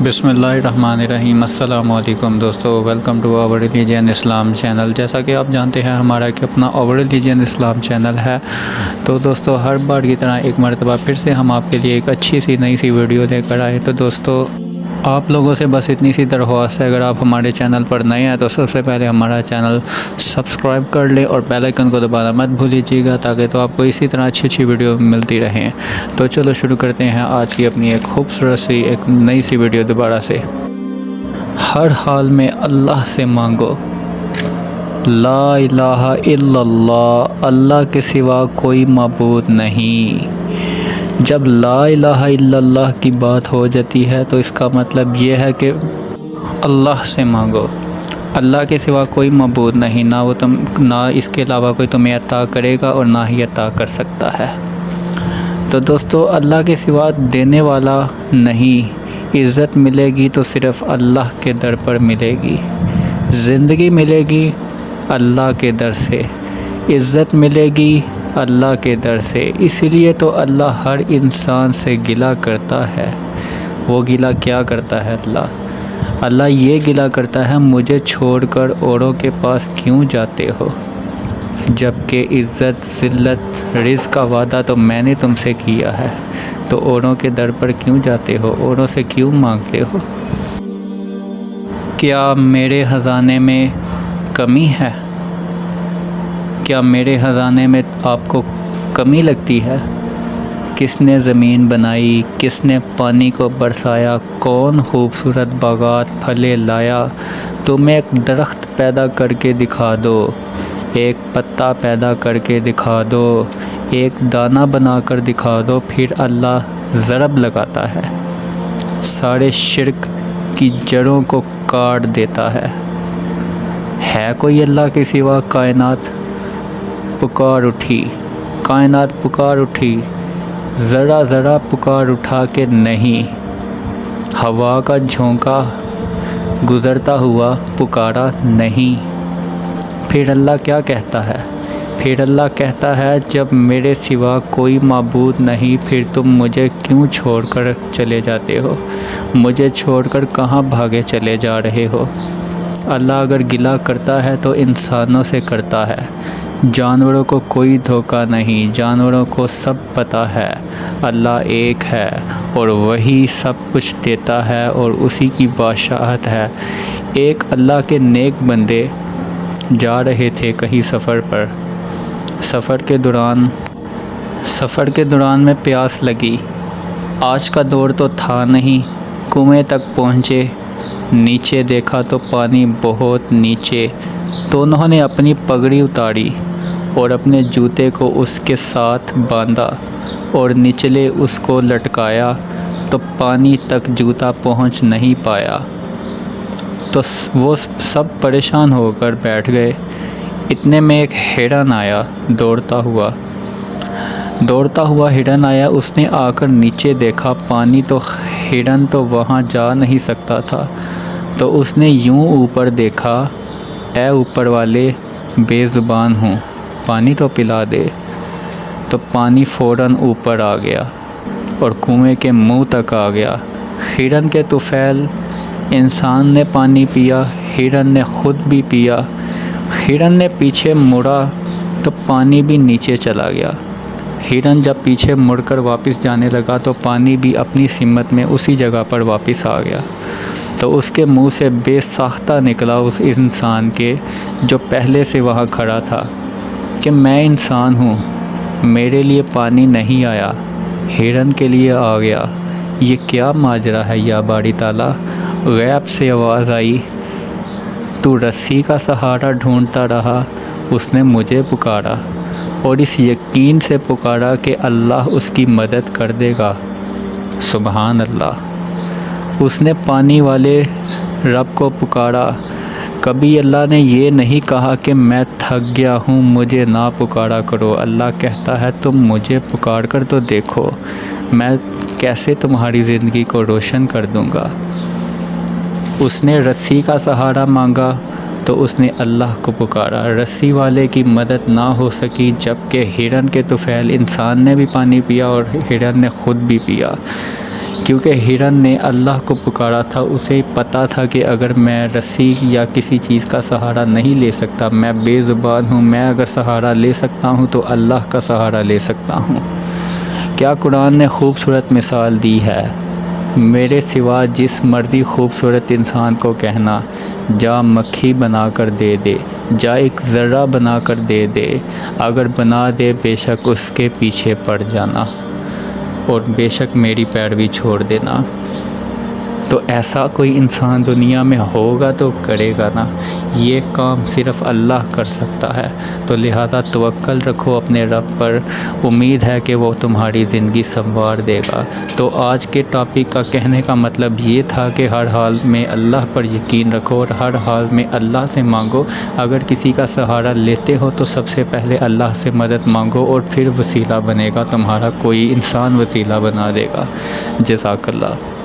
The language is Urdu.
بسم اللہ الرحمن الرحیم۔ السلام علیکم دوستو، welcome to our religion Islam channel. جیسا کہ آپ جانتے ہیں ہمارا کہ اپنا آور ریلیجن اسلام چینل ہے، تو دوستو ہر بار کی طرح ایک مرتبہ پھر سے ہم آپ کے لیے ایک اچھی سی نئی سی ویڈیو لے کر آئے۔ تو دوستو آپ لوگوں سے بس اتنی سی درخواست ہے، اگر آپ ہمارے چینل پر نئے ہیں تو سب سے پہلے ہمارا چینل سبسکرائب کر لیں اور بیل آئیکن کو دبانا مت بھولیے گا، تاکہ تو آپ کو اسی طرح اچھی ویڈیو ملتی رہیں۔ تو چلو شروع کرتے ہیں آج کی اپنی ایک خوبصورت سی ایک نئی سی ویڈیو دوبارہ سے۔ ہر حال میں اللہ سے مانگو، لا الہ الا اللہ، اللہ کے سوا کوئی معبود نہیں۔ جب لا الہ الا اللہ کی بات ہو جاتی ہے تو اس کا مطلب یہ ہے کہ اللہ سے مانگو، اللہ کے سوا کوئی معبود نہیں، نہ اس کے علاوہ کوئی تمہیں عطا کرے گا اور نہ ہی عطا کر سکتا ہے۔ تو دوستو اللہ کے سوا دینے والا نہیں، عزت ملے گی تو صرف اللہ کے در پر ملے گی، زندگی ملے گی اللہ کے در سے، عزت ملے گی اللہ کے در سے۔ اسی لیے تو اللہ ہر انسان سے گلہ کرتا ہے۔ وہ گلہ کیا کرتا ہے اللہ یہ گلہ کرتا ہے، مجھے چھوڑ کر اوروں کے پاس کیوں جاتے ہو، جبکہ عزت، ذلت، رزق کا وعدہ تو میں نے تم سے کیا ہے، تو اوروں کے در پر کیوں جاتے ہو، اوروں سے کیوں مانگتے ہو؟ کیا میرے خزانے میں کمی ہے؟ کیا میرے خزانے میں آپ کو کمی لگتی ہے؟ کس نے زمین بنائی، کس نے پانی کو برسایا، کون خوبصورت باغات پھلے لایا؟ تم ایک درخت پیدا کر کے دکھا دو، ایک پتا پیدا کر کے دکھا دو، ایک دانہ بنا کر دکھا دو، پھر اللہ ضرب لگاتا ہے، سارے شرک کی جڑوں کو کاٹ دیتا ہے۔ کوئی اللہ کے سوا؟ کائنات پکار اٹھی، کائنات پکار اٹھی، ذرا ذرا پکار اٹھا کہ نہیں، ہوا کا جھونکا گزرتا ہوا پکارا نہیں۔ پھر اللہ کیا کہتا ہے؟ پھر اللہ کہتا ہے جب میرے سوا کوئی معبود نہیں، پھر تم مجھے کیوں چھوڑ کر چلے جاتے ہو، مجھے چھوڑ کر کہاں بھاگے چلے جا رہے ہو؟ اللہ اگر گلہ کرتا ہے تو انسانوں سے کرتا ہے، جانوروں کو کوئی دھوکہ نہیں، جانوروں کو سب پتہ ہے اللہ ایک ہے اور وہی سب کچھ دیتا ہے اور اسی کی بادشاہت ہے۔ ایک اللہ کے نیک بندے جا رہے تھے کہیں سفر پر، سفر کے دوران میں پیاس لگی، آج کا دور تو تھا نہیں، کنویں تک پہنچے، نیچے دیکھا تو پانی بہت نیچے، تو انہوں نے اپنی پگڑی اتاری اور اپنے جوتے کو اس کے ساتھ باندھا اور نچلے اس کو لٹکایا، تو پانی تک جوتا پہنچ نہیں پایا، تو وہ سب پریشان ہو کر بیٹھ گئے۔ اتنے میں ایک ہرن آیا، دوڑتا ہوا ہرن آیا، اس نے آ کر نیچے دیکھا پانی، تو ہرن تو وہاں جا نہیں سکتا تھا، تو اس نے یوں اوپر دیکھا، اے اوپر والے بے زبان ہوں، پانی تو پلا دے، تو پانی فوراً اوپر آ گیا اور کنویں کے منہ تک آ گیا۔ ہرن کے طفیل انسان نے پانی پیا، ہرن نے خود بھی پیا، ہرن نے پیچھے مڑا تو پانی بھی نیچے چلا گیا۔ ہرن جب پیچھے مڑ کر واپس جانے لگا تو پانی بھی اپنی سمت میں اسی جگہ پر واپس آ گیا، تو اس کے منہ سے بے ساختہ نکلا اس انسان کے جو پہلے سے وہاں کھڑا تھا کہ میں انسان ہوں، میرے لیے پانی نہیں آیا، ہرن کے لیے آ گیا، یہ کیا ماجرا ہے یا باری تعالیٰ؟ غیب سے آواز آئی، تو رسی کا سہارا ڈھونڈتا رہا، اس نے مجھے پکارا اور اس یقین سے پکارا کہ اللہ اس کی مدد کر دے گا۔ سبحان اللہ، اس نے پانی والے رب کو پکارا۔ کبھی اللہ نے یہ نہیں کہا کہ میں تھک گیا ہوں مجھے نہ پکارا کرو، اللہ کہتا ہے تم مجھے پکار کر تو دیکھو، میں کیسے تمہاری زندگی کو روشن کر دوں گا۔ اس نے رسی کا سہارا مانگا تو اس نے اللہ کو پکارا، رسی والے کی مدد نہ ہو سکی، جبکہ ہرن کے طفیل انسان نے بھی پانی پیا اور ہرن نے خود بھی پیا۔ کیونکہ ہرن نے اللہ کو پکارا تھا، اسے پتہ تھا کہ اگر میں رسی یا کسی چیز کا سہارا نہیں لے سکتا، میں بے زبان ہوں، میں اگر سہارا لے سکتا ہوں تو اللہ کا سہارا لے سکتا ہوں۔ کیا قرآن نے خوبصورت مثال دی ہے، میرے سوا جس مرضی خوبصورت انسان کو کہنا جا مکھی بنا کر دے دے، جا ایک ذرہ بنا کر دے دے، اگر بنا دے بے شک اس کے پیچھے پڑ جانا اور بے شک میری پیروی چھوڑ دینا۔ تو ایسا کوئی انسان دنیا میں ہوگا تو کرے گا نا، یہ کام صرف اللہ کر سکتا ہے۔ تو لہذا توکل رکھو اپنے رب پر، امید ہے کہ وہ تمہاری زندگی سنوار دے گا۔ تو آج کے ٹاپک کا کہنے کا مطلب یہ تھا کہ ہر حال میں اللہ پر یقین رکھو اور ہر حال میں اللہ سے مانگو۔ اگر کسی کا سہارا لیتے ہو تو سب سے پہلے اللہ سے مدد مانگو اور پھر وسیلہ بنے گا، تمہارا کوئی انسان وسیلہ بنا دے گا۔ جزاک اللہ۔